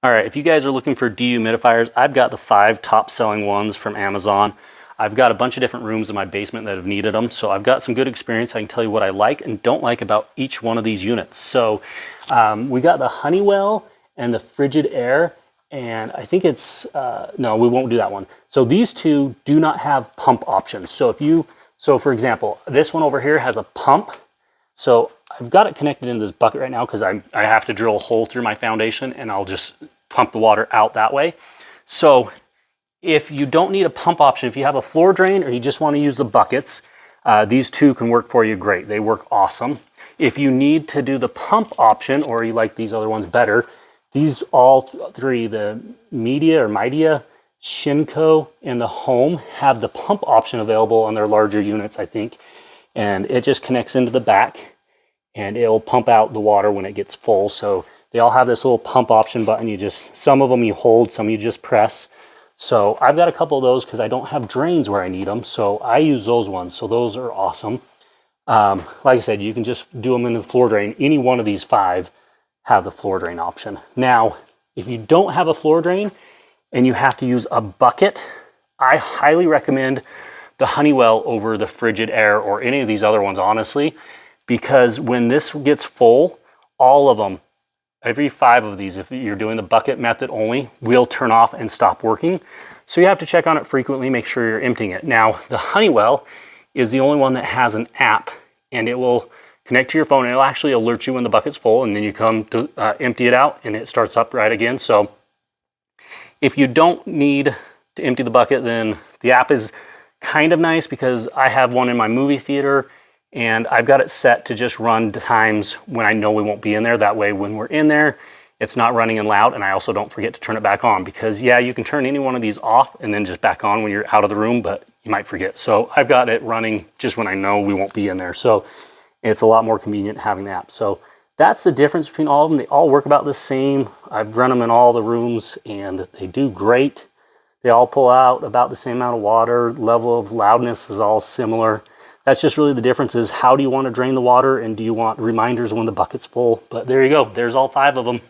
All right, if you guys are looking for dehumidifiers, I've got the 5 top selling ones from Amazon. I've got a bunch of different rooms in my basement that have needed them, so I've got some good experience. I can tell you what I like and don't like about each one of these units. So we got the Honeywell and the Frigid Air, and I think it's, no, we won't do that one. So these two do not have pump options. So for example, this one over here has a pump. So I've got it connected in this bucket right now because I have to drill a hole through my foundation and I'll just pump the water out that way. So if you don't need a pump option, if you have a floor drain or you just want to use the buckets, these two can work for you great. They work awesome. If you need to do the pump option or you like these other ones better, these all three, the Media, Shinko, and the Home have the pump option available on their larger units, I think. And it just connects into the back and it'll pump out the water when it gets full. So they all have this little pump option button. Some of them you hold, some you just press. So I've got a couple of those because I don't have drains where I need them. So I use those ones. So those are awesome. Like I said, you can just do them in the floor drain. Any one of these 5 have the floor drain option. Now, if you don't have a floor drain and you have to use a bucket, I highly recommend the Honeywell over the Frigid Air or any of these other ones, honestly, because when this gets full, all of them, every 5 of these, if you're doing the bucket method only, will turn off and stop working. So you have to check on it frequently, make sure you're emptying it. Now, the Honeywell is the only one that has an app, and it will connect to your phone. It'll actually alert you when the bucket's full, and then you come to empty it out, and it starts up right again. So if you don't need to empty the bucket, then the app is kind of nice because I have one in my movie theater and I've got it set to just run times when I know we won't be in there. That way when we're in there, it's not running and loud, and I also don't forget to turn it back on because yeah, you can turn any one of these off and then just back on when you're out of the room, but you might forget. So I've got it running just when I know we won't be in there. So it's a lot more convenient having the app. So that's the difference between all of them. They all work about the same. I've run them in all the rooms and they do great. They all pull out about the same amount of water. Level of loudness is all similar. That's just really the difference is how do you want to drain the water and do you want reminders when the bucket's full? But there you go. There's all 5 of them.